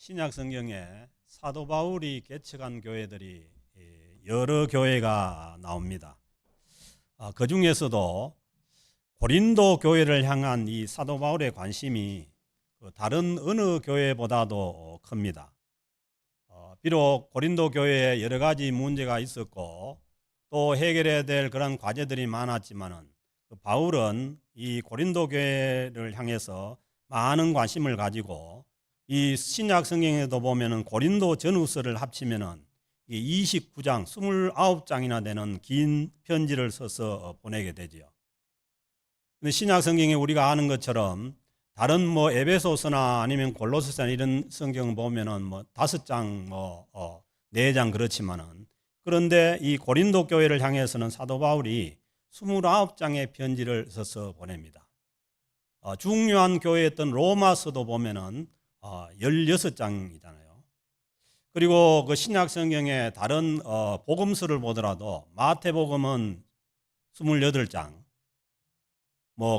신약 성경에 사도 바울이 개척한 교회들이 여러 교회가 나옵니다. 그 중에서도 고린도 교회를 향한 이 사도 바울의 관심이 다른 어느 교회보다도 큽니다. 비록 고린도 교회에 여러 가지 문제가 있었고 또 해결해야 될 그런 과제들이 많았지만은 바울은 이 고린도 교회를 향해서 많은 관심을 가지고 이 신약 성경에도 보면은 고린도 전후서를 합치면은 29장, 29장이나 되는 긴 편지를 써서 보내게 되지요. 근데 신약 성경에 우리가 아는 것처럼 다른 에베소서나 아니면 골로새서나 이런 성경 보면은 5장, 4장 그렇지만은 그런데 이 고린도 교회를 향해서는 사도 바울이 29장의 편지를 써서 보냅니다. 중요한 교회였던 로마서도 보면은 16장이잖아요. 그리고 그 신약 성경에 다른 복음서를 보더라도 마태복음은 28장,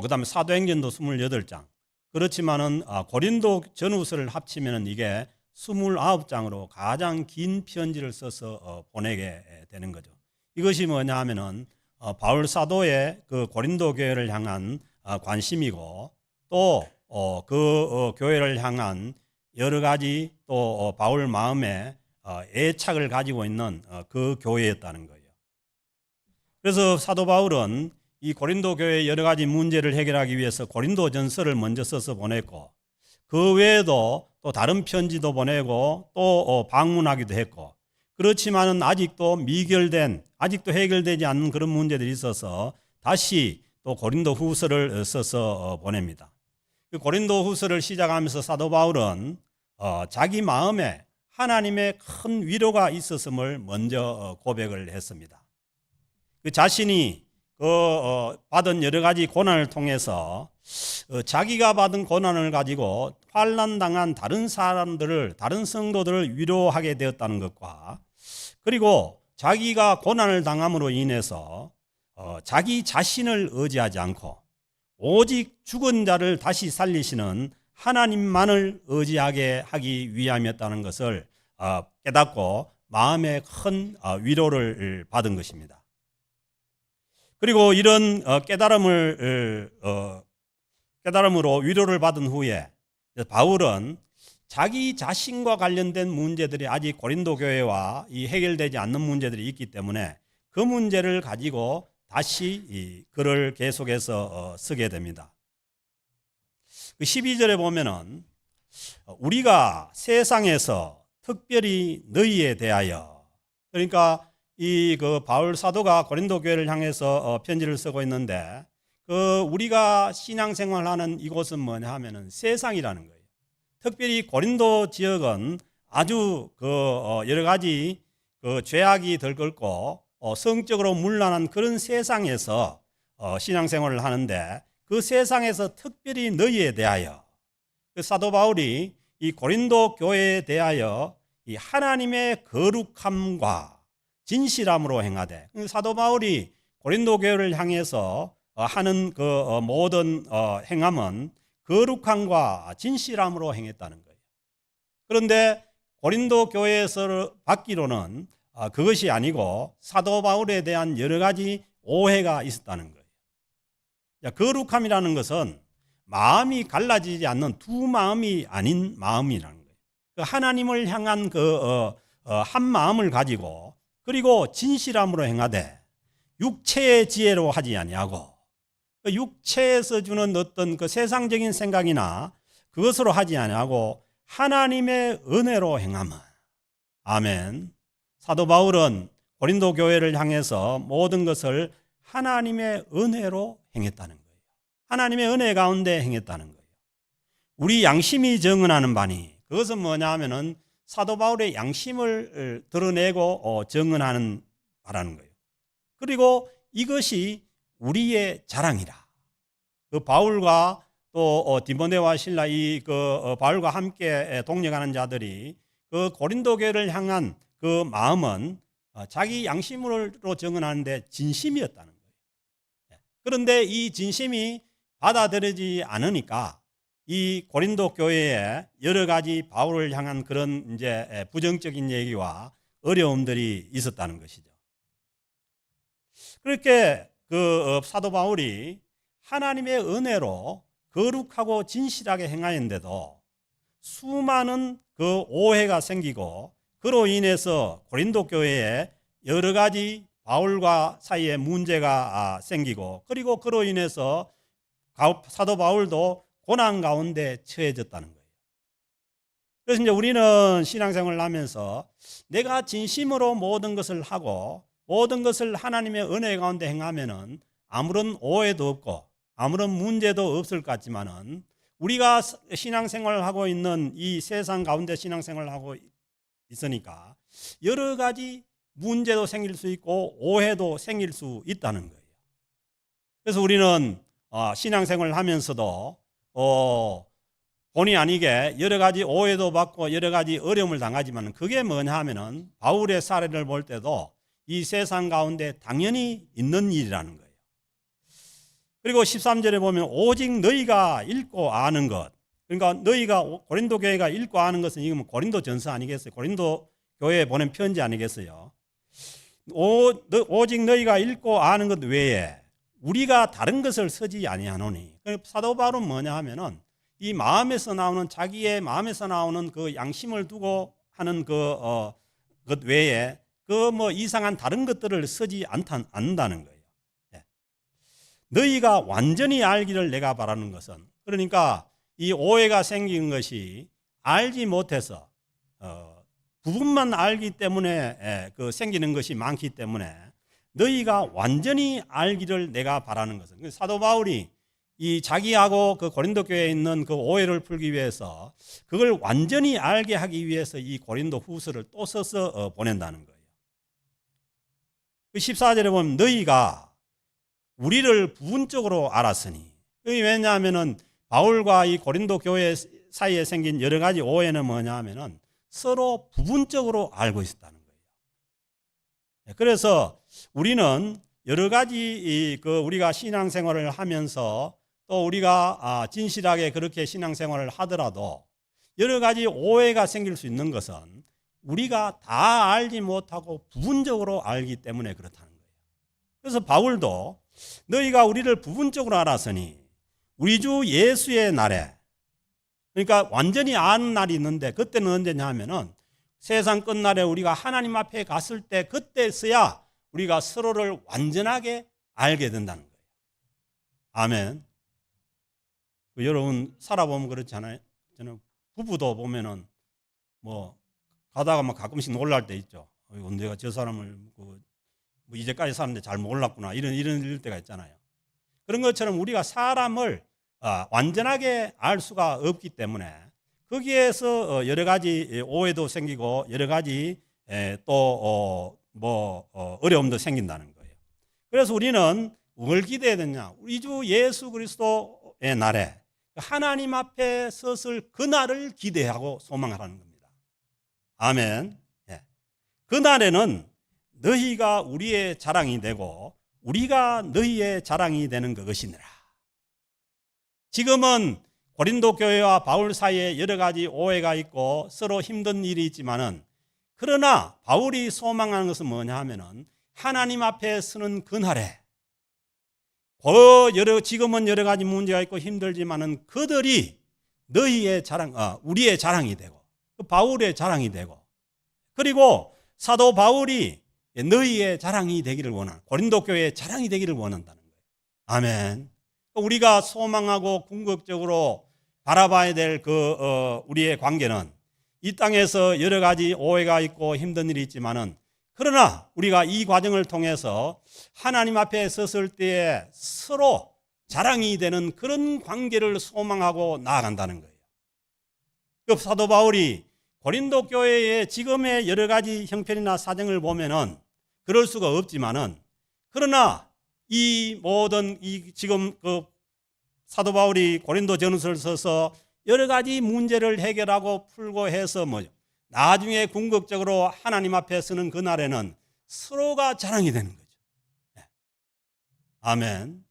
그다음에 사도행전도 28장. 그렇지만은 고린도 전후서를 합치면은 이게 29장으로 가장 긴 편지를 써서 보내게 되는 거죠. 이것이 뭐냐 하면은 바울 사도의 그 고린도 교회를 향한 관심이고 또 그 교회를 향한 여러 가지 또 바울 마음에 애착을 가지고 있는 그 교회였다는 거예요. 그래서 사도 바울은 이 고린도 교회의 여러 가지 문제를 해결하기 위해서 고린도전서를 먼저 써서 보냈고 그 외에도 또 다른 편지도 보내고 또 방문하기도 했고 그렇지만은 아직도 아직도 해결되지 않는 그런 문제들이 있어서 다시 또 고린도 후서를 써서 보냅니다. 고린도 후서를 시작하면서 사도 바울은 자기 마음에 하나님의 큰 위로가 있었음을 먼저 고백을 했습니다. 그 자신이 받은 여러 가지 고난을 통해서 자기가 받은 고난을 가지고 환난당한 다른 사람들을, 다른 성도들을 위로하게 되었다는 것과 그리고 자기가 고난을 당함으로 인해서 자기 자신을 의지하지 않고 오직 죽은 자를 다시 살리시는 하나님만을 의지하게 하기 위함이었다는 것을 깨닫고 마음에 큰 위로를 받은 것입니다. 그리고 이런 깨달음으로 위로를 받은 후에 바울은 자기 자신과 관련된 문제들이 아직 고린도 교회와 이 해결되지 않는 문제들이 있기 때문에 그 문제를 가지고 다시 이 글을 계속해서 쓰게 됩니다. 12절에 보면은 우리가 세상에서 특별히 너희에 대하여, 그러니까 이 바울 사도가 고린도 교회를 향해서 편지를 쓰고 있는데 우리가 신앙생활하는 이곳은 뭐냐 하면은 세상이라는 거예요. 특별히 고린도 지역은 아주 여러 가지 죄악이 들끓고 성적으로 문란한 그런 세상에서 신앙생활을 하는데 그 세상에서 특별히 너희에 대하여 사도 바울이 이 고린도 교회에 대하여 이 하나님의 거룩함과 진실함으로 행하되 사도 바울이 고린도 교회를 향해서 하는 그 모든 행함은 거룩함과 진실함으로 행했다는 거예요. 그런데 고린도 교회에서 받기로는 그것이 아니고 사도 바울에 대한 여러 가지 오해가 있었다는 거예요. 거룩함이라는 것은 마음이 갈라지지 않는 두 마음이 아닌 마음이라는 거예요. 하나님을 향한 한 마음을 가지고 그리고 진실함으로 행하되 육체의 지혜로 하지 아니하고 육체에서 주는 어떤 세상적인 생각이나 그것으로 하지 아니하고 하나님의 은혜로 행함은. 아멘. 사도 바울은 고린도 교회를 향해서 모든 것을 하나님의 은혜로 행했다는 거예요. 하나님의 은혜 가운데 행했다는 거예요. 우리 양심이 정언하는 바니 그것은 뭐냐 하면은 사도 바울의 양심을 드러내고 정언하는 바라는 거예요. 그리고 이것이 우리의 자랑이라. 바울과 또 디모데와 실라 바울과 함께 동역하는 자들이 고린도 교회를 향한 그 마음은 자기 양심으로 정언하는데 진심이었다는 거예요. 그런데 이 진심이 받아들이지 않으니까 이 고린도 교회에 여러 가지 바울을 향한 그런 이제 부정적인 얘기와 어려움들이 있었다는 것이죠. 그렇게 그 사도 바울이 하나님의 은혜로 거룩하고 진실하게 행하였는데도 수많은 그 오해가 생기고 그로 인해서 고린도 교회에 여러 가지 바울과 사이에 문제가 생기고 그리고 그로 인해서 사도 바울도 고난 가운데 처해졌다는 거예요. 그래서 이제 우리는 신앙생활을 하면서 내가 진심으로 모든 것을 하고 모든 것을 하나님의 은혜 가운데 행하면은 아무런 오해도 없고 아무런 문제도 없을 것 같지만은 우리가 신앙생활을 하고 있는 이 세상 가운데 신앙생활을 하고 있으니까 여러 가지 문제도 생길 수 있고 오해도 생길 수 있다는 거예요. 그래서 우리는 신앙생활을 하면서도 본의 아니게 여러 가지 오해도 받고 여러 가지 어려움을 당하지만 그게 뭐냐 하면은 바울의 사례를 볼 때도 이 세상 가운데 당연히 있는 일이라는 거예요. 그리고 13절에 보면 오직 너희가 읽고 아는 것, 그러니까 너희가 고린도 교회가 읽고 아는 것은 이건 고린도 전서 아니겠어요? 고린도 교회에 보낸 편지 아니겠어요? 오직 너희가 읽고 아는 것 외에 우리가 다른 것을 쓰지 아니하노니. 사도 바울은 뭐냐 하면은 이 마음에서 나오는 자기의 마음에서 나오는 그 양심을 두고 하는 것 외에 그 뭐 이상한 다른 것들을 쓰지 않는다는 거예요. 예. 너희가 완전히 알기를 내가 바라는 것은, 그러니까 이 오해가 생긴 것이 알지 못해서 부분만 알기 때문에 그 생기는 것이 많기 때문에 너희가 완전히 알기를 내가 바라는 것은, 사도 바울이 이 자기하고 그 고린도 교회에 있는 그 오해를 풀기 위해서 그걸 완전히 알게 하기 위해서 이 고린도 후서를 또 써서 보낸다는 거예요. 14절에 보면 너희가 우리를 부분적으로 알았으니, 왜냐하면은 바울과 이 고린도 교회 사이에 생긴 여러 가지 오해는 뭐냐 하면은 서로 부분적으로 알고 있었다는 거예요. 그래서 우리는 여러 가지 우리가 신앙생활을 하면서 또 우리가 진실하게 그렇게 신앙생활을 하더라도 여러 가지 오해가 생길 수 있는 것은 우리가 다 알지 못하고 부분적으로 알기 때문에 그렇다는 거예요. 그래서 바울도 너희가 우리를 부분적으로 알았으니 우리 주 예수의 날에, 그러니까 완전히 아는 날이 있는데 그때는 언제냐 하면은 세상 끝날에 우리가 하나님 앞에 갔을 때 그때서야 우리가 서로를 완전하게 알게 된다는 거예요. 아멘. 여러분 살아보면 그렇잖아요. 저는 부부도 보면은 뭐 가다가 막 가끔씩 놀랄 때 있죠. 내가 저 사람을 뭐 이제까지 사는데 잘 몰랐구나 이런 때가 있잖아요. 그런 것처럼 우리가 사람을 완전하게 알 수가 없기 때문에 거기에서 여러 가지 오해도 생기고 여러 가지 또 어려움도 생긴다는 거예요. 그래서 우리는 뭘 기대해야 되냐? 우리 주 예수 그리스도의 날에 하나님 앞에 섰을 그날을 기대하고 소망하라는 겁니다. 아멘. 그 날에는 너희가 우리의 자랑이 되고 우리가 너희의 자랑이 되는 그것이니라. 지금은 고린도 교회와 바울 사이에 여러 가지 오해가 있고 서로 힘든 일이 있지만은, 그러나 바울이 소망하는 것은 뭐냐 하면은 하나님 앞에 서는 그날에 지금은 여러 가지 문제가 있고 힘들지만은 그들이 너희의 자랑, 우리의 자랑이 되고 바울의 자랑이 되고, 그리고 사도 바울이 너희의 자랑이 되기를 원하는, 고린도 교회의 자랑이 되기를 원한다는 거예요. 아멘. 우리가 소망하고 궁극적으로 바라봐야 될 우리의 관계는 이 땅에서 여러 가지 오해가 있고 힘든 일이 있지만은, 그러나 우리가 이 과정을 통해서 하나님 앞에 섰을 때에 서로 자랑이 되는 그런 관계를 소망하고 나아간다는 거예요. 그 사도 바울이 고린도 교회의 지금의 여러 가지 형편이나 사정을 보면은 그럴 수가 없지만은, 그러나 이 모든 지금 사도 바울이 고린도 전서를 써서 여러 가지 문제를 해결하고 풀고 해서 나중에 궁극적으로 하나님 앞에 서는 그날에는 서로가 자랑이 되는 거죠. 아멘.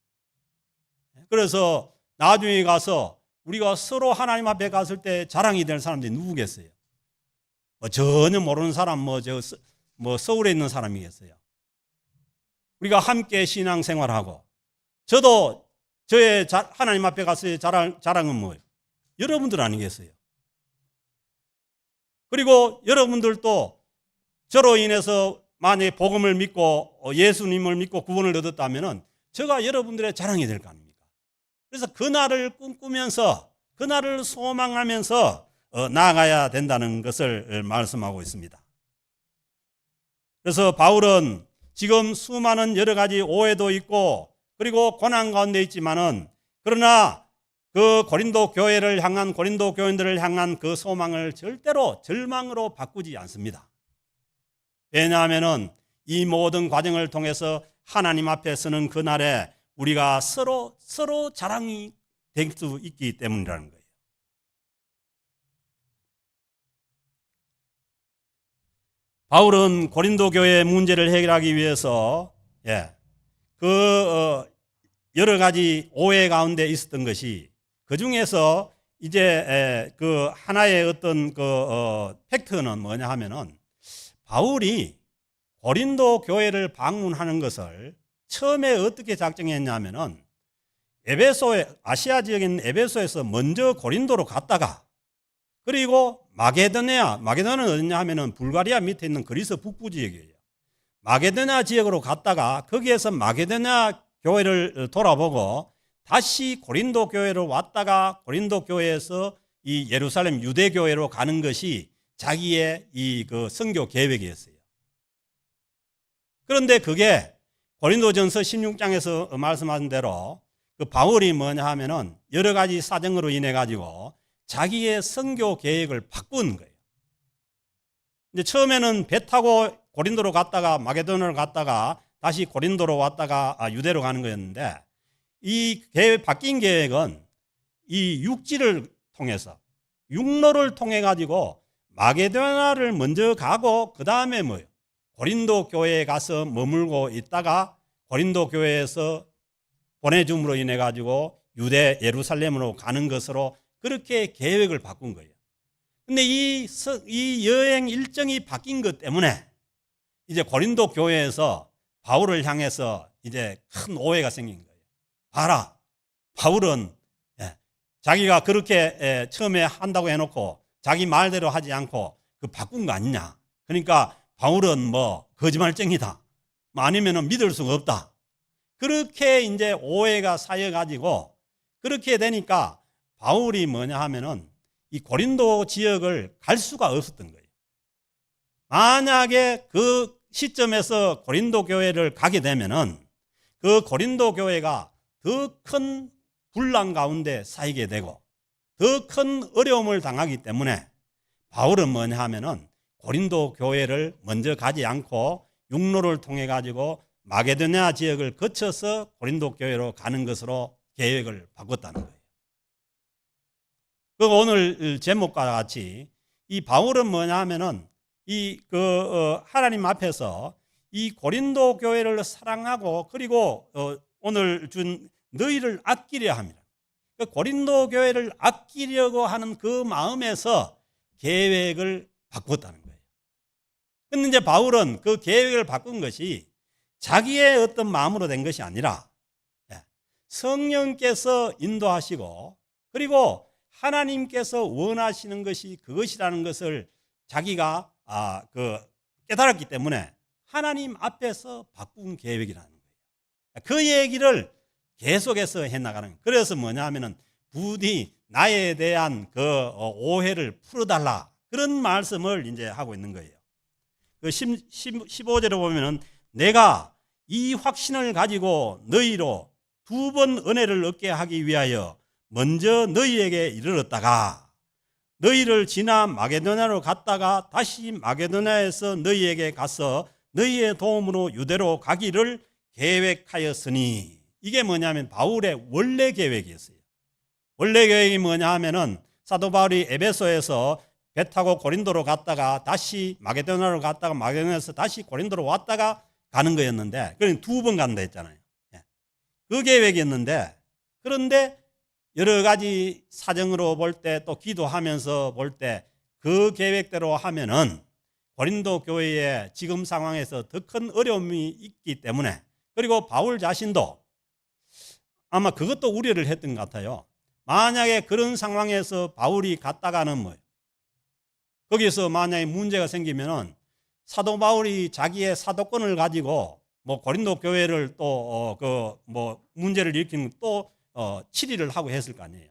그래서 나중에 가서 우리가 서로 하나님 앞에 갔을 때 자랑이 될 사람들이 누구겠어요? 전혀 모르는 사람, 서울에 있는 사람이겠어요. 우리가 함께 신앙생활하고, 저도 저의 하나님 앞에 갔을 때 자랑은 뭐예요? 여러분들 아니겠어요? 그리고 여러분들도 저로 인해서 만약에 복음을 믿고 예수님을 믿고 구원을 얻었다면 저가 여러분들의 자랑이 될 거 아닙니까? 그래서 그날을 꿈꾸면서 그날을 소망하면서 나아가야 된다는 것을 말씀하고 있습니다. 그래서 바울은 지금 수많은 여러 가지 오해도 있고 그리고 고난 가운데 있지만은 그러나 그 고린도 교회를 향한 고린도 교인들을 향한 그 소망을 절대로 절망으로 바꾸지 않습니다. 왜냐하면은 이 모든 과정을 통해서 하나님 앞에 서는 그날에 우리가 서로 자랑이 될 수 있기 때문이라는 거예요. 바울은 고린도 교회의 문제를 해결하기 위해서 여러 가지 오해 가운데 있었던 것이 그 중에서 이제 그 하나의 어떤 팩트는 뭐냐 하면은 바울이 고린도 교회를 방문하는 것을 처음에 어떻게 작정했냐면은 아시아 지역인 에베소에서 먼저 고린도로 갔다가 그리고 마게도냐는 어디냐 하면은 불가리아 밑에 있는 그리스 북부 지역이에요. 마게도냐 지역으로 갔다가 거기에서 마게도냐 교회를 돌아보고 다시 고린도 교회로 왔다가 고린도 교회에서 이 예루살렘 유대 교회로 가는 것이 자기의 그 선교 계획이었어요. 그런데 그게 고린도전서 16장에서 말씀하신 대로 그 바울이 뭐냐 하면은 여러 가지 사정으로 인해 가지고 자기의 선교 계획을 바꾼 거예요. 이제 처음에는 배 타고 고린도로 갔다가 마게도냐로 갔다가 다시 고린도로 왔다가 유대로 가는 거였는데 이 바뀐 계획은 이 육지를 통해서 육로를 통해 가지고 마게도냐를 먼저 가고 그 다음에 뭐예요? 고린도 교회에 가서 머물고 있다가 고린도 교회에서 보내줌으로 인해 가지고 유대 예루살렘으로 가는 것으로 그렇게 계획을 바꾼 거예요. 근데 이 여행 일정이 바뀐 것 때문에 이제 고린도 교회에서 바울을 향해서 이제 큰 오해가 생긴 거예요. 봐라, 바울은 자기가 그렇게 처음에 한다고 해놓고 자기 말대로 하지 않고 그 바꾼 거 아니냐. 그러니까 바울은 거짓말쟁이다. 아니면은 믿을 수가 없다. 그렇게 이제 오해가 쌓여가지고 그렇게 되니까 바울이 뭐냐 하면은 이 고린도 지역을 갈 수가 없었던 거예요. 만약에 그 시점에서 고린도 교회를 가게 되면은 그 고린도 교회가 더 큰 분란 가운데 쌓이게 되고 더 큰 어려움을 당하기 때문에 바울은 뭐냐 하면은 고린도 교회를 먼저 가지 않고 육로를 통해 가지고 마게도냐 지역을 거쳐서 고린도 교회로 가는 것으로 계획을 바꿨다는 거예요. 그 오늘 제목과 같이 이 바울은 뭐냐 하면은 하나님 앞에서 이 고린도 교회를 사랑하고 그리고 오늘 준 너희를 아끼려 합니다. 그 고린도 교회를 아끼려고 하는 그 마음에서 계획을 바꿨다는 거예요. 근데 이제 바울은 그 계획을 바꾼 것이 자기의 어떤 마음으로 된 것이 아니라 성령께서 인도하시고 그리고 하나님께서 원하시는 것이 그것이라는 것을 자기가 깨달았기 때문에 하나님 앞에서 바꾼 계획이라는 거예요. 그 얘기를 계속해서 해나가는 거예요. 그래서 뭐냐 하면은 부디 나에 대한 그 오해를 풀어달라 그런 말씀을 이제 하고 있는 거예요. 그 15절에 보면은 내가 이 확신을 가지고 너희로 2번 은혜를 얻게 하기 위하여 먼저 너희에게 이르렀다가 너희를 지나 마게도냐로 갔다가 다시 마게도냐에서 너희에게 가서 너희의 도움으로 유대로 가기를 계획하였으니 이게 뭐냐면 바울의 원래 계획이었어요. 원래 계획이 뭐냐 하면은 사도 바울이 에베소에서 배 타고 고린도로 갔다가 다시 마게도냐로 갔다가 마게도냐에서 다시 고린도로 왔다가 가는 거였는데 그러니 2번 간다 했잖아요. 그 계획이었는데 그런데 여러 가지 사정으로 볼 때 또 기도하면서 볼 때 그 계획대로 하면은 고린도 교회의 지금 상황에서 더 큰 어려움이 있기 때문에, 그리고 바울 자신도 아마 그것도 우려를 했던 것 같아요. 만약에 그런 상황에서 바울이 갔다가는 뭐예요? 거기서 만약에 문제가 생기면은 사도 바울이 자기의 사도권을 가지고 뭐 고린도 교회를 또 문제를 일으키는 또 치리를 하고 했을 거 아니에요.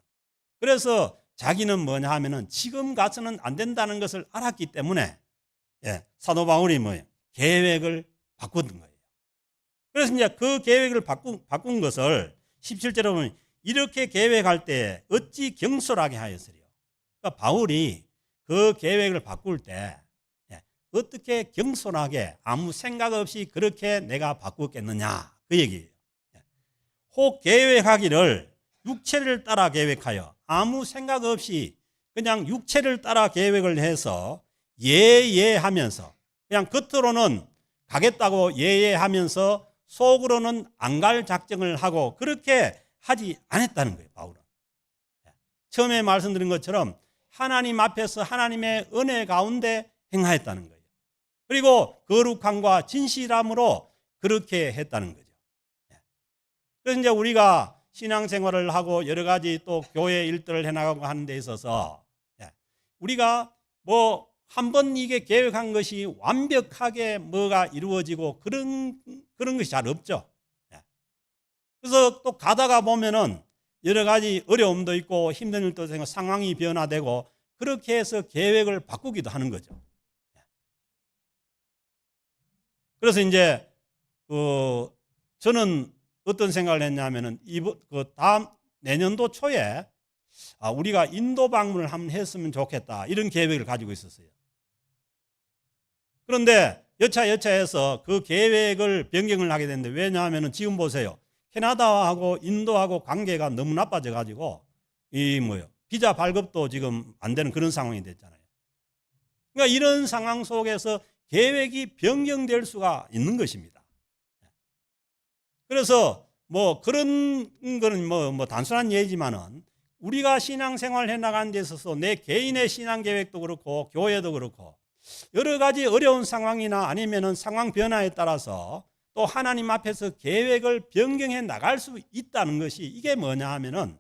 그래서 자기는 뭐냐 하면은 지금 가서는 안 된다는 것을 알았기 때문에 사도 바울이 뭐예요? 계획을 바꾼 거예요. 그래서 이제 그 계획을 바꾼 것을 17절에 보면 이렇게 계획할 때 어찌 경솔하게 하였으리요. 그러니까 바울이 그 계획을 바꿀 때 어떻게 경솔하게 아무 생각 없이 그렇게 내가 바꾸겠느냐 그 얘기예요. 혹 계획하기를 육체를 따라 계획하여 아무 생각 없이 그냥 육체를 따라 계획을 해서 예예하면서 그냥 겉으로는 가겠다고 예예하면서 속으로는 안 갈 작정을 하고 그렇게 하지 않았다는 거예요. 바울은 처음에 말씀드린 것처럼 하나님 앞에서 하나님의 은혜 가운데 행하였다는 거예요. 그리고 거룩함과 진실함으로 그렇게 했다는 거죠. 그래서 이제 우리가 신앙생활을 하고 여러 가지 또 교회 일들을 해나가고 하는 데 있어서 우리가 뭐 한 번 이게 계획한 것이 완벽하게 뭐가 이루어지고 그런 것이 잘 없죠. 그래서 또 가다가 보면은 여러 가지 어려움도 있고 힘든 일도 생기고 상황이 변화되고 그렇게 해서 계획을 바꾸기도 하는 거죠. 그래서 이제 저는 어떤 생각을 했냐면은 다음 내년도 초에 우리가 인도 방문을 한번 했으면 좋겠다 이런 계획을 가지고 있었어요. 그런데 여차여차해서 그 계획을 변경을 하게 됐는데 왜냐하면은 지금 보세요. 캐나다하고 인도하고 관계가 너무 나빠져 가지고 비자 발급도 지금 안 되는 그런 상황이 됐잖아요. 그러니까 이런 상황 속에서 계획이 변경될 수가 있는 것입니다. 그래서 뭐 그런 거는 뭐 단순한 예지만은 우리가 신앙생활 해 나가는 데 있어서 내 개인의 신앙 계획도 그렇고 교회도 그렇고 여러 가지 어려운 상황이나 아니면은 상황 변화에 따라서 또 하나님 앞에서 계획을 변경해 나갈 수 있다는 것이 이게 뭐냐 하면은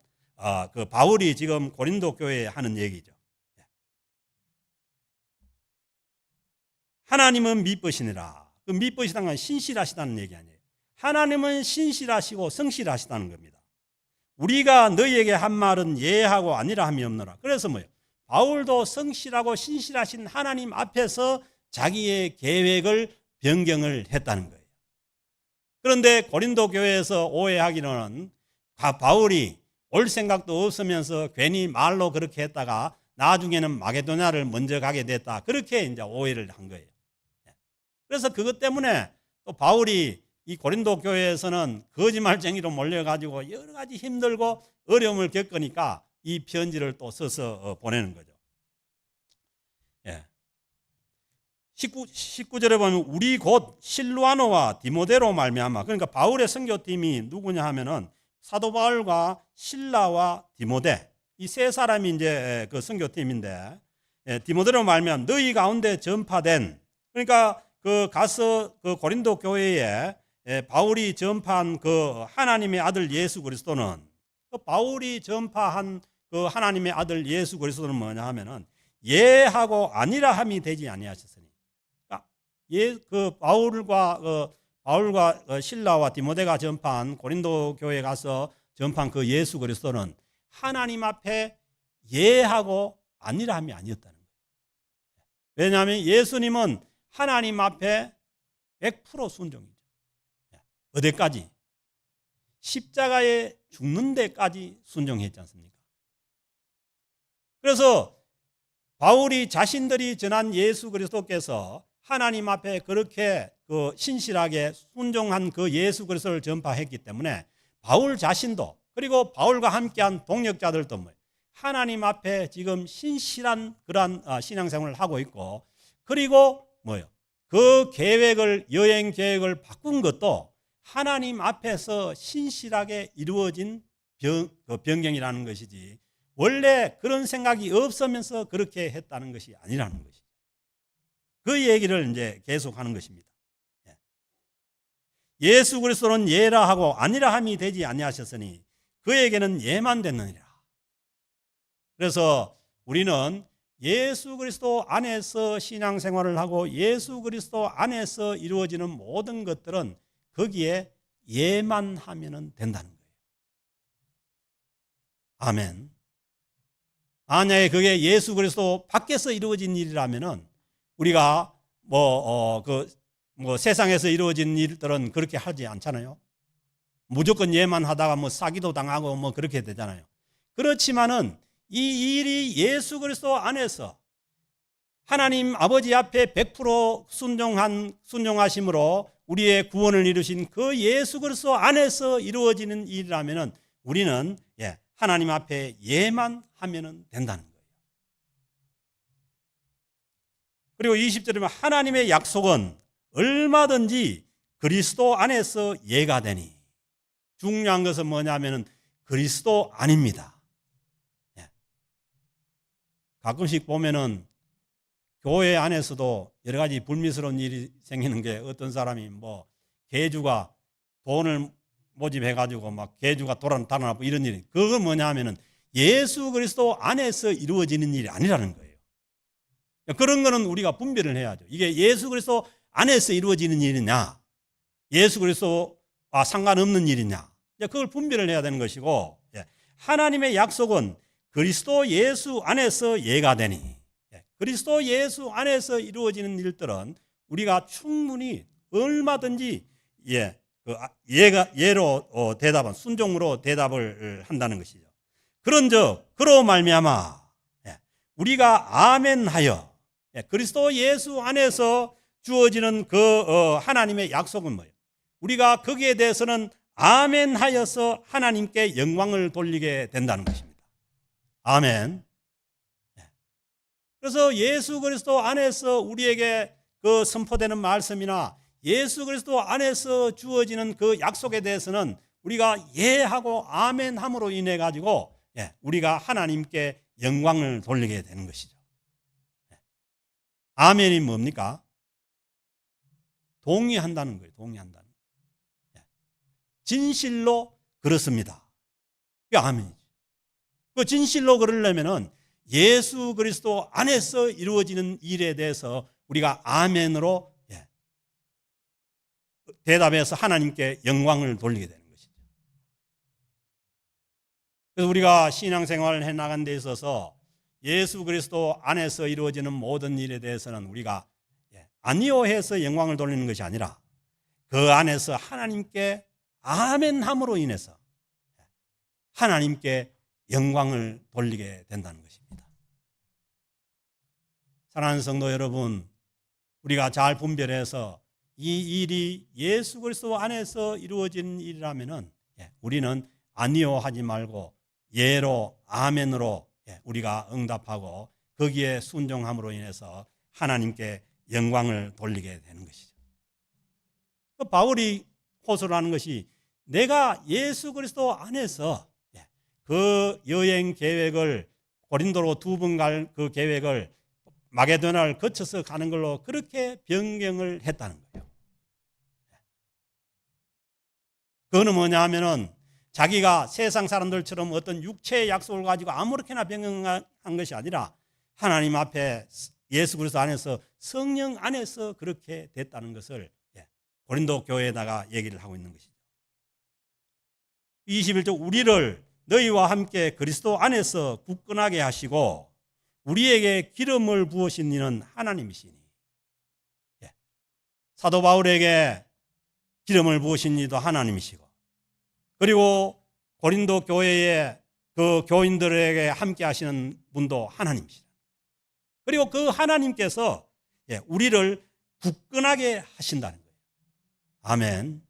그 바울이 지금 고린도 교회에 하는 얘기죠. 하나님은 미쁘시니라. 그 미쁘시다는 건 신실하시다는 얘기 아니에요. 하나님은 신실하시고 성실하시다는 겁니다. 우리가 너희에게 한 말은 예하고 아니라 함이 없노라. 그래서 뭐예요? 바울도 성실하고 신실하신 하나님 앞에서 자기의 계획을 변경을 했다는 거예요. 그런데 고린도 교회에서 오해하기로는 바울이 올 생각도 없으면서 괜히 말로 그렇게 했다가 나중에는 마게도냐를 먼저 가게 됐다. 그렇게 이제 오해를 한 거예요. 그래서 그것 때문에 또 바울이 이 고린도 교회에서는 거짓말쟁이로 몰려가지고 여러 가지 힘들고 어려움을 겪으니까 이 편지를 또 써서 보내는 거죠. 19절에 보면 우리 곧 실루아노와 디모데로 말미암아, 그러니까 바울의 선교팀이 누구냐 하면은 사도 바울과 실라와 디모데 이 세 사람이 이제 그 선교팀인데 디모데로 말미암아 너희 가운데 전파된, 그러니까 그 가서 그 고린도 교회에 바울이 전파한 그 하나님의 아들 예수 그리스도는, 그 바울이 전파한 그 하나님의 아들 예수 그리스도는 뭐냐 하면은 예하고 아니라 함이 되지 아니하셨으니, 그 바울과 실라와 디모데가 전파한 고린도 교회에 가서 전파한 그 예수 그리스도는 하나님 앞에 예하고 아니라 함이 아니었다는 거예요. 왜냐하면 예수님은 하나님 앞에 100% 순종이죠. 어디까지? 십자가에 죽는 데까지 순종했지 않습니까? 그래서 바울이 자신들이 전한 예수 그리스도께서 하나님 앞에 그렇게 그 신실하게 순종한 그 예수 그리스도를 전파했기 때문에 바울 자신도, 그리고 바울과 함께한 동역자들도 뭐예요? 하나님 앞에 지금 신실한 그러한 신앙생활을 하고 있고, 그리고 뭐예요? 그 계획을, 여행 계획을 바꾼 것도 하나님 앞에서 신실하게 이루어진 변경이라는 것이지 원래 그런 생각이 없으면서 그렇게 했다는 것이 아니라는 것이죠. 그 얘기를 이제 계속하는 것입니다. 예수 그리스도는 예라 하고 아니라 함이 되지 아니하셨으니 그에게는 예만 됐느니라. 그래서 우리는 예수 그리스도 안에서 신앙생활을 하고 예수 그리스도 안에서 이루어지는 모든 것들은 거기에 예만 하면 된다는 거예요. 아멘. 만약에 그게 예수 그리스도 밖에서 이루어진 일이라면은 우리가 세상에서 이루어진 일들은 그렇게 하지 않잖아요. 무조건 예만 하다가 사기도 당하고 그렇게 되잖아요. 그렇지만은 이 일이 예수 그리스도 안에서 하나님 아버지 앞에 100% 순종하심으로 우리의 구원을 이루신 그 예수 그리스도 안에서 이루어지는 일이라면은 우리는 하나님 앞에 예만 하면은 된다는 거예요. 그리고 20절에 보면 하나님의 약속은 얼마든지 그리스도 안에서 예가 되니, 중요한 것은 뭐냐면은 그리스도 안입니다. 가끔씩 보면은 교회 안에서도 여러 가지 불미스러운 일이 생기는 게, 어떤 사람이 개주가 돈을 모집해가지고 개주가 달아나고 이런 일이, 그건 뭐냐 하면은 예수 그리스도 안에서 이루어지는 일이 아니라는 거예요. 그런 거는 우리가 분별을 해야죠. 이게 예수 그리스도 안에서 이루어지는 일이냐, 예수 그리스도와 상관없는 일이냐, 그걸 분별을 해야 되는 것이고, 하나님의 약속은 그리스도 예수 안에서 예가 되니, 그리스도 예수 안에서 이루어지는 일들은 우리가 충분히 얼마든지 예로 대답한, 순종으로 대답을 한다는 것이죠. 그런즉 그로 말미암아 우리가 아멘하여, 그리스도 예수 안에서 주어지는 그 하나님의 약속은 뭐예요? 우리가 거기에 대해서는 아멘하여서 하나님께 영광을 돌리게 된다는 것입니다. 아멘. 그래서 예수 그리스도 안에서 우리에게 그 선포되는 말씀이나 예수 그리스도 안에서 주어지는 그 약속에 대해서는 우리가 예하고 아멘함으로 인해 가지고 우리가 하나님께 영광을 돌리게 되는 것이죠. 아멘이 뭡니까? 동의한다는 거예요. 동의한다는 거예요. 진실로 그렇습니다. 그게 아멘이죠. 그 진실로 그러려면은 예수 그리스도 안에서 이루어지는 일에 대해서 우리가 아멘으로 대답해서 하나님께 영광을 돌리게 되는 것이죠. 그래서 우리가 신앙생활을 해나가는 데 있어서 예수 그리스도 안에서 이루어지는 모든 일에 대해서는 우리가 아니요 해서 영광을 돌리는 것이 아니라 그 안에서 하나님께 아멘함으로 인해서 하나님께 영광을 돌리게 된다는 것입니다. 사랑하는 성도 여러분, 우리가 잘 분별해서 이 일이 예수 그리스도 안에서 이루어진 일이라면은 우리는 아니요 하지 말고 예로 아멘으로 우리가 응답하고 거기에 순종함으로 인해서 하나님께 영광을 돌리게 되는 것이죠. 바울이 호소를 하는 것이, 내가 예수 그리스도 안에서 그 여행 계획을, 고린도로 2번 갈 그 계획을 마게도냐를 거쳐서 가는 걸로 그렇게 변경을 했다는 거예요. 그거는 뭐냐 하면은 자기가 세상 사람들처럼 어떤 육체의 약속을 가지고 아무렇게나 변경한 것이 아니라 하나님 앞에 예수 그리스도 안에서 성령 안에서 그렇게 됐다는 것을 고린도 교회에다가 얘기를 하고 있는 것이죠. 21절, 우리를 너희와 함께 그리스도 안에서 굳건하게 하시고 우리에게 기름을 부으신 이는 하나님이시니. 사도 바울에게 기름을 부으신 이도 하나님이시고, 그리고 고린도 교회의 그 교인들에게 함께 하시는 분도 하나님이시다. 그리고 그 하나님께서 우리를 굳건하게 하신다는 거예요. 아멘.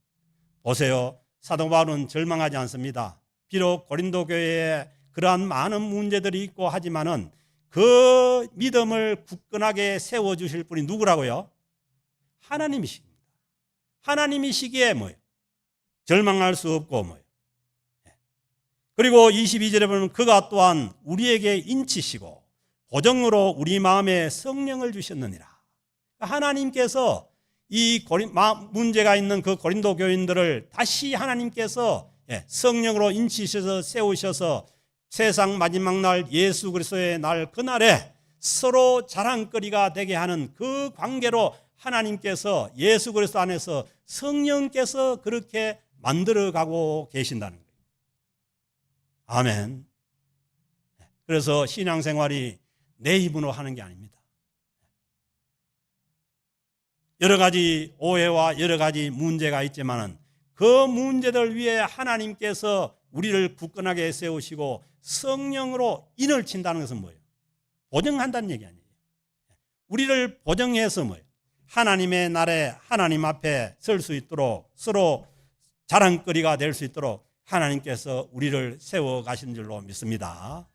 보세요. 사도 바울은 절망하지 않습니다. 비록 고린도 교회에 그러한 많은 문제들이 있고 하지만은 그 믿음을 굳건하게 세워주실 분이 누구라고요? 하나님이십니다. 하나님이시기에 뭐예요? 절망할 수 없고 뭐예요? 그리고 22절에 보면 그가 또한 우리에게 인치시고 보정으로 우리 마음에 성령을 주셨느니라. 하나님께서 이 문제가 있는 그 고린도 교인들을 다시 하나님께서 성령으로 인치셔서 세우셔서 세상 마지막 날 예수 그리스도의 날 그날에 서로 자랑거리가 되게 하는 그 관계로 하나님께서 예수 그리스도 안에서 성령께서 그렇게 만들어가고 계신다는 거예요. 아멘. 그래서 신앙생활이 내 힘으로 하는 게 아닙니다. 여러 가지 오해와 여러 가지 문제가 있지만은 그 문제들 위에 하나님께서 우리를 굳건하게 세우시고 성령으로 인을 친다는 것은 뭐예요? 보정한다는 얘기 아니에요. 우리를 보정해서 뭐예요? 하나님의 날에 하나님 앞에 설 수 있도록 서로 자랑거리가 될 수 있도록 하나님께서 우리를 세워가신 줄로 믿습니다.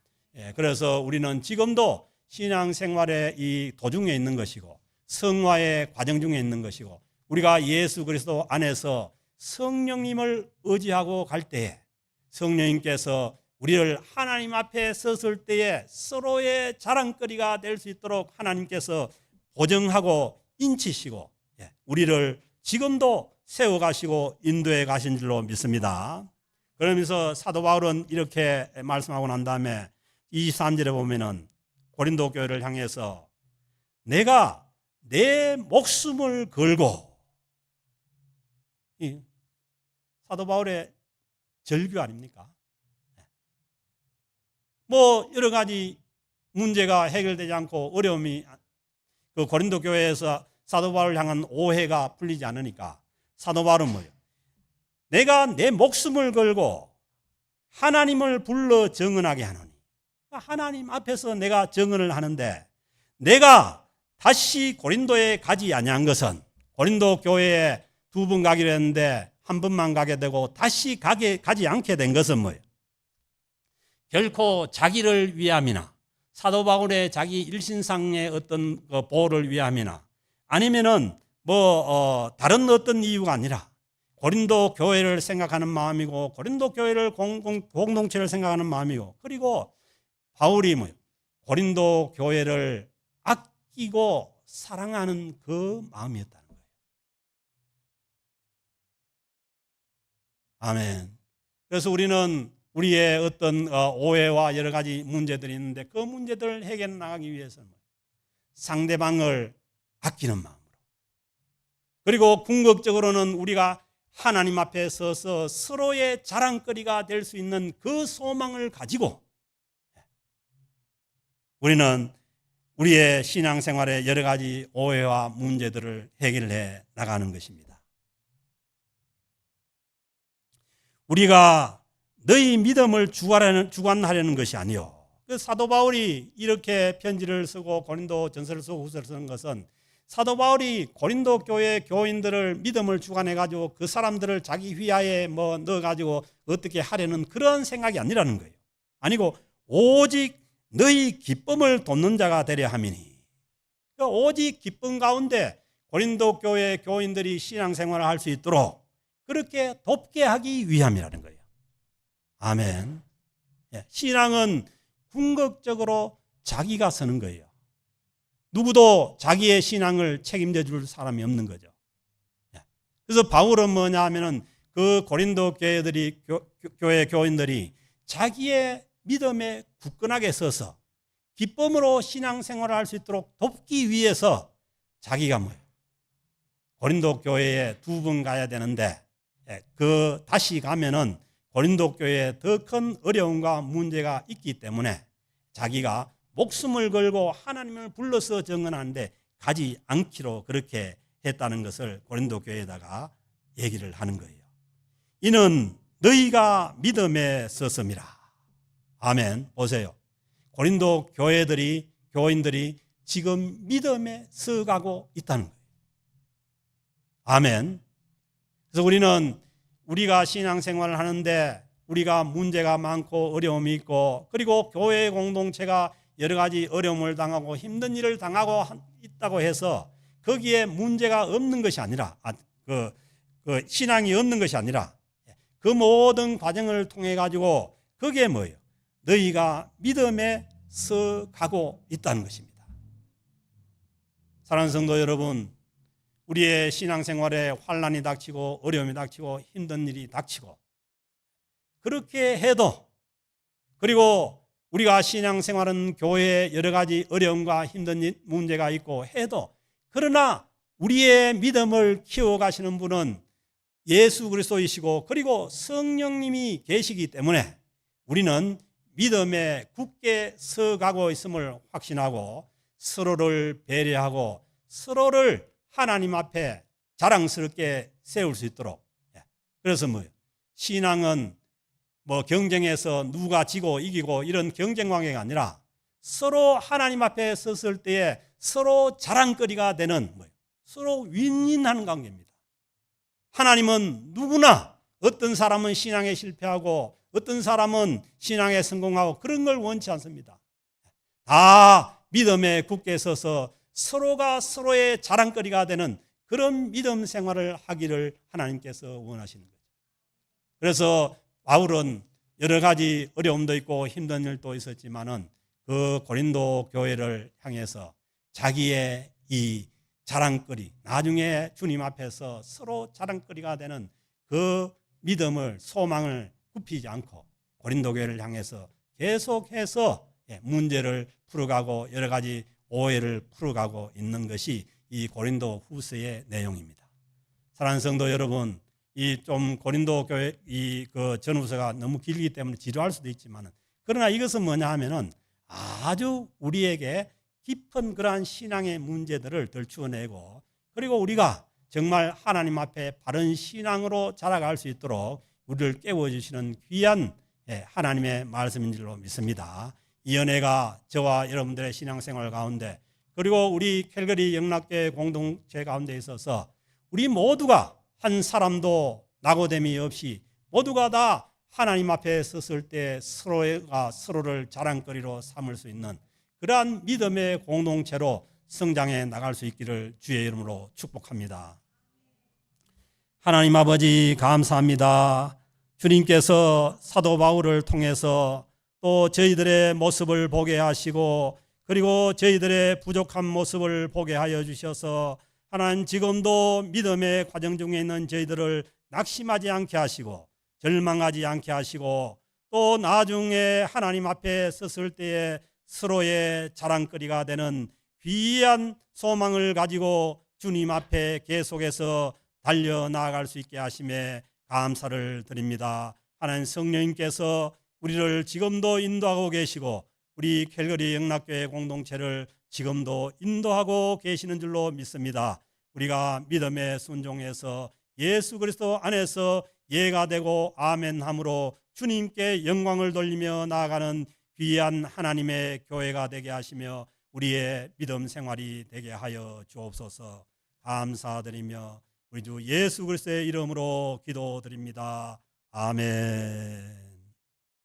그래서 우리는 지금도 신앙생활의 이 도중에 있는 것이고 성화의 과정 중에 있는 것이고 우리가 예수 그리스도 안에서 성령님을 의지하고 갈 때에 성령님께서 우리를 하나님 앞에 섰을 때에 서로의 자랑거리가 될 수 있도록 하나님께서 보정하고 인치시고 우리를 지금도 세워가시고 인도해 가신 줄로 믿습니다. 그러면서 사도 바울은 이렇게 말씀하고 난 다음에 23절에 보면은 고린도 교회를 향해서 내가 내 목숨을 걸고, 이 사도 바울의 절규 아닙니까? 뭐 여러 가지 문제가 해결되지 않고 어려움이 그 고린도 교회에서 사도 바울을 향한 오해가 풀리지 않으니까 사도 바울은 뭐예요? 내가 내 목숨을 걸고 하나님을 불러 증언하게 하노니, 하나님 앞에서 내가 증언을 하는데 내가 다시 고린도에 가지 아니한 것은 고린도 교회에 2번 가기로 했는데 한 번만 가게 되고 다시 가지 않게 된 것은 뭐예요? 결코 자기를 위함이나 사도 바울의 자기 일신상의 어떤 보호를 위함이나 아니면은 다른 어떤 이유가 아니라 고린도 교회를 생각하는 마음이고 고린도 교회를 공동체를 생각하는 마음이고 그리고 바울이 뭐예요? 고린도 교회를 아끼고 사랑하는 그 마음이었다는 거예요. 아멘. 그래서 우리는 우리의 어떤 오해와 여러 가지 문제들이 있는데 그 문제들을 해결해 나가기 위해서는 상대방을 아끼는 마음으로, 그리고 궁극적으로는 우리가 하나님 앞에 서서 서로의 자랑거리가 될 수 있는 그 소망을 가지고 우리는 우리의 신앙생활의 여러 가지 오해와 문제들을 해결해 나가는 것입니다. 우리가 너희 믿음을 주관하려는 것이 아니요. 그 사도 바울이 이렇게 편지를 쓰고 고린도 전서를 쓰고 후서를 쓰는 것은 사도 바울이 고린도 교회 교인들을 믿음을 주관해 가지고 그 사람들을 자기 휘하에 넣어 가지고 어떻게 하려는 그런 생각이 아니라는 거예요. 아니고 오직 너희 기쁨을 돕는 자가 되려 함이니, 오직 기쁨 가운데 고린도 교회 교인들이 신앙생활을 할 수 있도록 그렇게 돕게 하기 위함이라는 거예요. 아멘. 신앙은 궁극적으로 자기가 서는 거예요. 누구도 자기의 신앙을 책임져 줄 사람이 없는 거죠. 그래서 바울은 뭐냐 하면은 그 고린도 교회 교인들이 자기의 믿음에 굳건하게 서서 기쁨으로 신앙생활을 할 수 있도록 돕기 위해서 자기가 뭐예요? 고린도 교회에 2번 가야 되는데 다시 가면은 고린도 교회에 더 큰 어려움과 문제가 있기 때문에 자기가 목숨을 걸고 하나님을 불러서 증언하는데 가지 않기로 그렇게 했다는 것을 고린도 교회에다가 얘기를 하는 거예요. 이는 너희가 믿음에 섰음이라. 아멘. 보세요. 고린도 교인들이 지금 믿음에 서가고 있다는 거예요. 아멘. 그래서 우리가 신앙생활을 하는데 우리가 문제가 많고 어려움이 있고 그리고 교회 공동체가 여러 가지 어려움을 당하고 힘든 일을 당하고 있다고 해서 거기에 문제가 없는 것이 아니라 신앙이 없는 것이 아니라 그 모든 과정을 통해 가지고 그게 뭐예요? 너희가 믿음에 서가고 있다는 것입니다. 사랑하는 성도 여러분, 우리의 신앙생활에 환난이 닥치고 어려움이 닥치고 힘든 일이 닥치고 그렇게 해도, 그리고 우리가 신앙생활은 교회에 여러 가지 어려움과 힘든 문제가 있고 해도, 그러나 우리의 믿음을 키워가시는 분은 예수 그리스도이시고 그리고 성령님이 계시기 때문에 우리는 믿음에 굳게 서가고 있음을 확신하고 서로를 배려하고 서로를 하나님 앞에 자랑스럽게 세울 수 있도록. 그래서 뭐예요? 신앙은 뭐 경쟁에서 누가 지고 이기고 이런 경쟁 관계가 아니라 서로 하나님 앞에 섰을 때에 서로 자랑거리가 되는 뭐예요? 서로 윈윈하는 관계입니다. 하나님은 누구나, 어떤 사람은 신앙에 실패하고 어떤 사람은 신앙에 성공하고 그런 걸 원치 않습니다. 다 믿음에 굳게 서서 서로가 서로의 자랑거리가 되는 그런 믿음 생활을 하기를 하나님께서 원하시는 거죠. 그래서 바울은 여러 가지 어려움도 있고 힘든 일도 있었지만은 그 고린도 교회를 향해서 자기의 이 자랑거리, 나중에 주님 앞에서 서로 자랑거리가 되는 그 믿음을, 소망을 굽히지 않고 고린도 교회를 향해서 계속해서 문제를 풀어가고 여러 가지 오해를 풀어가고 있는 것이 이 고린도 후서의 내용입니다. 사랑하는 성도 여러분, 이 좀 고린도 교회 그 전후서가 너무 길기 때문에 지루할 수도 있지만은, 그러나 이것은 뭐냐 하면은 아주 우리에게 깊은 그러한 신앙의 문제들을 들추어내고, 그리고 우리가 정말 하나님 앞에 바른 신앙으로 자라갈 수 있도록 우리를 깨워주시는 귀한 하나님의 말씀인 줄로 믿습니다. 이 은혜가 저와 여러분들의 신앙생활 가운데, 그리고 우리 캘거리 영락교회 공동체 가운데 있어서 우리 모두가 한 사람도 낙오됨이 없이 모두가 다 하나님 앞에 섰을 때 서로가 서로를 자랑거리로 삼을 수 있는 그러한 믿음의 공동체로 성장해 나갈 수 있기를 주의 이름으로 축복합니다. 하나님 아버지 감사합니다. 주님께서 사도 바울을 통해서 또 저희들의 모습을 보게 하시고, 그리고 저희들의 부족한 모습을 보게 하여 주셔서 하나님 지금도 믿음의 과정 중에 있는 저희들을 낙심하지 않게 하시고 절망하지 않게 하시고, 또 나중에 하나님 앞에 섰을 때에 서로의 자랑거리가 되는 귀한 소망을 가지고 주님 앞에 계속해서 달려나갈 수 있게 하심에 감사를 드립니다. 하나님 성령님께서 우리를 지금도 인도하고 계시고 우리 캘거리 영락교회 공동체를 지금도 인도하고 계시는 줄로 믿습니다. 우리가 믿음에 순종해서 예수 그리스도 안에서 예가 되고 아멘함으로 주님께 영광을 돌리며 나아가는 귀한 하나님의 교회가 되게 하시며 우리의 믿음 생활이 되게 하여 주옵소서. 감사드리며 우리 주 예수 그리스도의 이름으로 기도드립니다. 아멘.